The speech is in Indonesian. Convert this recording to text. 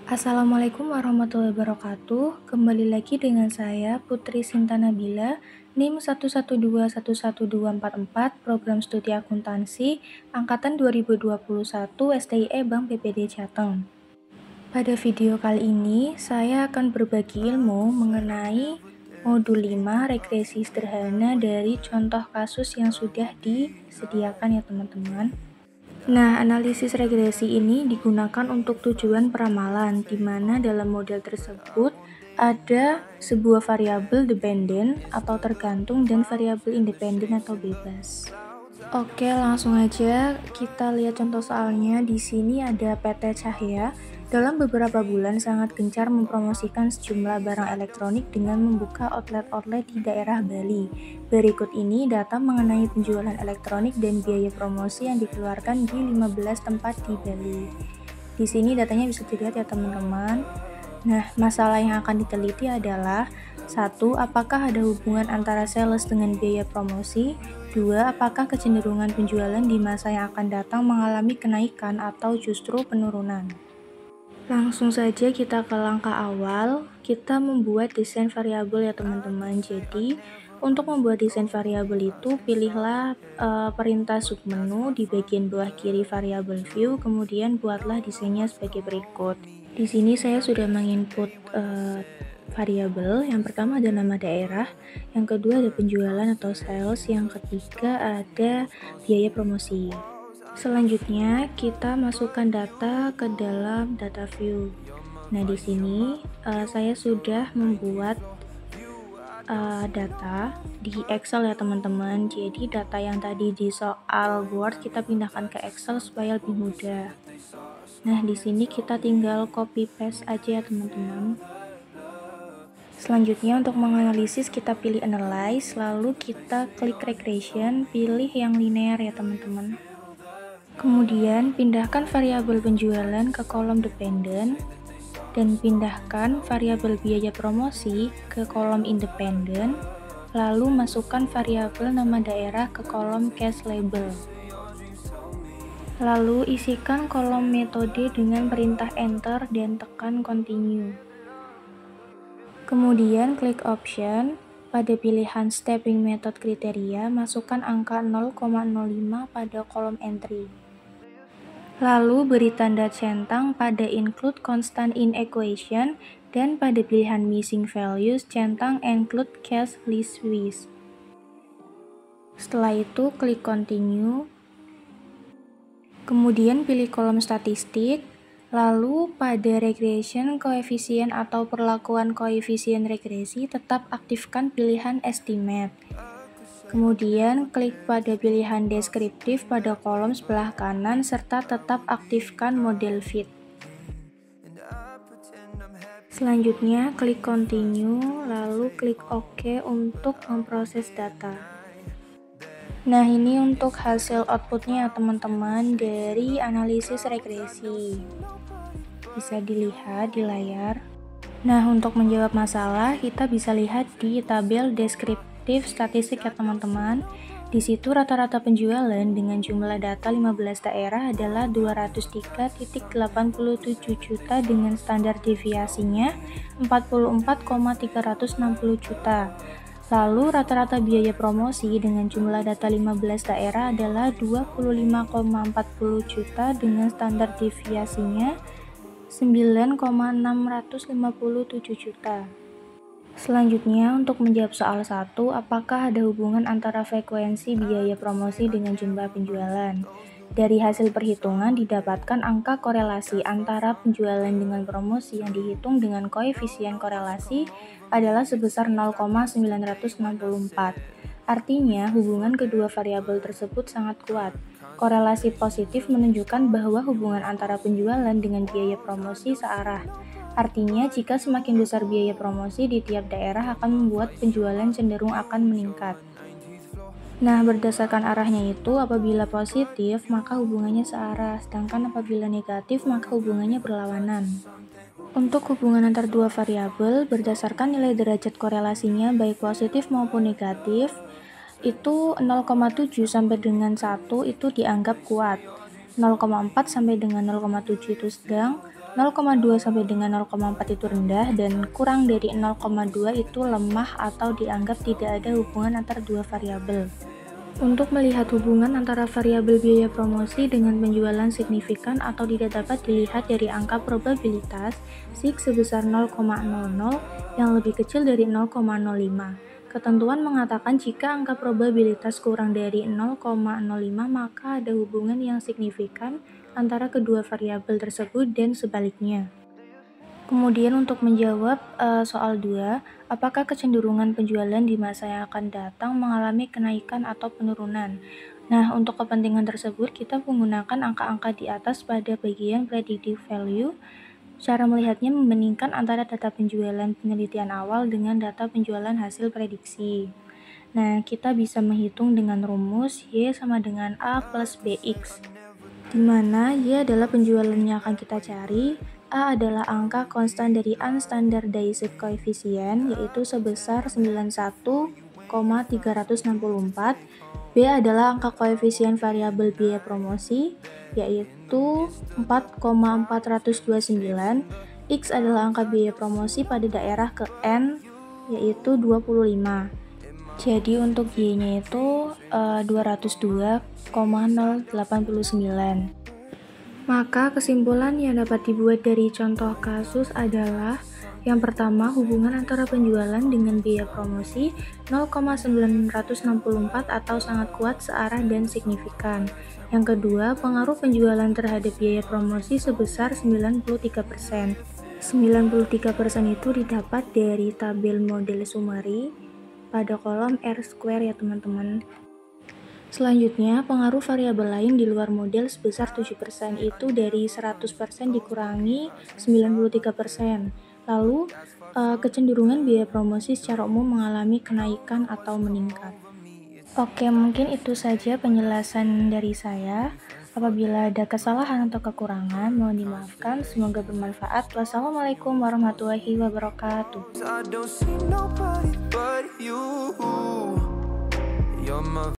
Assalamualaikum warahmatullahi wabarakatuh. Kembali lagi dengan saya Putri Sinta Nabila, NIM 112112444, Program Studi Akuntansi, Angkatan 2021 STIE Bank BPD Jateng. Pada video kali ini, saya akan berbagi ilmu mengenai modul 5 regresi sederhana dari contoh kasus yang sudah disediakan ya teman-teman. Nah, analisis regresi ini digunakan untuk tujuan peramalan, di mana dalam model tersebut ada sebuah variabel dependen atau tergantung dan variabel independen atau bebas. Oke, langsung aja kita lihat contoh soalnya. Di sini ada PT Cahya. Dalam beberapa bulan sangat gencar mempromosikan sejumlah barang elektronik dengan membuka outlet-outlet di daerah Bali. Berikut ini data mengenai penjualan elektronik dan biaya promosi yang dikeluarkan di 15 tempat di Bali. Di sini datanya bisa dilihat ya teman-teman. Nah, masalah yang akan diteliti adalah 1. Apakah ada hubungan antara sales dengan biaya promosi? 2. Apakah kecenderungan penjualan di masa yang akan datang mengalami kenaikan atau justru penurunan? Langsung saja kita ke langkah awal, kita membuat desain variabel ya teman-teman. Jadi, untuk membuat desain variabel itu, pilihlah perintah submenu di bagian bawah kiri variabel view, kemudian buatlah desainnya sebagai berikut. Di sini saya sudah menginput variabel. Yang pertama ada nama daerah, yang kedua ada penjualan atau sales, yang ketiga ada biaya promosi. Selanjutnya kita masukkan data ke dalam data view. Nah, di sini saya sudah membuat data di Excel ya teman-teman. Jadi data yang tadi di soal Word kita pindahkan ke Excel supaya lebih mudah. Nah, di sini kita tinggal copy paste aja ya teman-teman. Selanjutnya untuk menganalisis kita pilih analyze, lalu kita klik regression, pilih yang linear ya teman-teman. Kemudian pindahkan variabel penjualan ke kolom dependen dan pindahkan variabel biaya promosi ke kolom independen, lalu masukkan variabel nama daerah ke kolom cash label. Lalu isikan kolom metode dengan perintah enter dan tekan continue. Kemudian klik option, pada pilihan stepping method kriteria, masukkan angka 0,05 pada kolom entry. Lalu beri tanda centang pada include constant in equation dan pada pilihan missing values centang include cash list with. Setelah itu klik continue. Kemudian pilih kolom statistik. Lalu pada regression koefisien atau perlakuan koefisien regresi tetap aktifkan pilihan estimate. Kemudian klik pada pilihan deskriptif pada kolom sebelah kanan serta tetap aktifkan model fit. Selanjutnya klik continue lalu klik OK untuk memproses data. Nah, ini untuk hasil outputnya teman-teman dari analisis regresi. Bisa dilihat di layar. Nah, untuk menjawab masalah kita bisa lihat di tabel deskriptif statistik ya teman-teman. Di situ rata-rata penjualan dengan jumlah data 15 daerah adalah 203,87 juta dengan standar deviasinya 44,360 juta. Lalu rata-rata biaya promosi dengan jumlah data 15 daerah adalah 25,40 juta dengan standar deviasinya 9,657 juta. Selanjutnya, untuk menjawab soal 1, apakah ada hubungan antara frekuensi biaya promosi dengan jumlah penjualan? Dari hasil perhitungan didapatkan angka korelasi antara penjualan dengan promosi yang dihitung dengan koefisien korelasi adalah sebesar 0,964. Artinya, hubungan kedua variabel tersebut sangat kuat. Korelasi positif menunjukkan bahwa hubungan antara penjualan dengan biaya promosi searah. Artinya, jika semakin besar biaya promosi di tiap daerah akan membuat penjualan cenderung akan meningkat. Nah, berdasarkan arahnya itu, apabila positif, maka hubungannya searah, sedangkan apabila negatif, maka hubungannya berlawanan. Untuk hubungan antar dua variabel, berdasarkan nilai derajat korelasinya baik positif maupun negatif, itu 0,7 sampai dengan 1 itu dianggap kuat, 0,4 sampai dengan 0,7 itu sedang, 0,2 sampai dengan 0,4 itu rendah dan kurang dari 0,2 itu lemah atau dianggap tidak ada hubungan antara dua variabel. Untuk melihat hubungan antara variabel biaya promosi dengan penjualan signifikan atau tidak dapat dilihat dari angka probabilitas SIG sebesar 0,00 yang lebih kecil dari 0,05. Ketentuan mengatakan jika angka probabilitas kurang dari 0,05 maka ada hubungan yang signifikan antara kedua variabel tersebut dan sebaliknya. Kemudian untuk menjawab soal 2, apakah kecenderungan penjualan di masa yang akan datang mengalami kenaikan atau penurunan? Nah, untuk kepentingan tersebut kita menggunakan angka-angka di atas pada bagian predictive value. Cara melihatnya membandingkan antara data penjualan penelitian awal dengan data penjualan hasil prediksi. Nah, kita bisa menghitung dengan rumus Y sama dengan A plus BX, di mana Y adalah penjualan yang akan kita cari, A adalah angka konstan dari unstandardized coefficient, yaitu sebesar 91,364, B adalah angka koefisien variabel biaya promosi, yaitu 4,429, X adalah angka biaya promosi pada daerah ke N, yaitu 25. Jadi untuk Y-nya itu 202,089. Maka kesimpulan yang dapat dibuat dari contoh kasus adalah yang pertama, hubungan antara penjualan dengan biaya promosi 0,964 atau sangat kuat, searah, dan signifikan. Yang kedua, pengaruh penjualan terhadap biaya promosi sebesar 93%. 93% itu didapat dari tabel model summary pada kolom R-square ya teman-teman. Selanjutnya, pengaruh variabel lain di luar model sebesar 7%, itu dari 100% dikurangi 93%. Lalu, kecenderungan biaya promosi secara umum mengalami kenaikan atau meningkat. Oke, mungkin itu saja penjelasan dari saya. Apabila ada kesalahan atau kekurangan, mohon dimaafkan. Semoga bermanfaat. Wassalamualaikum warahmatullahi wabarakatuh.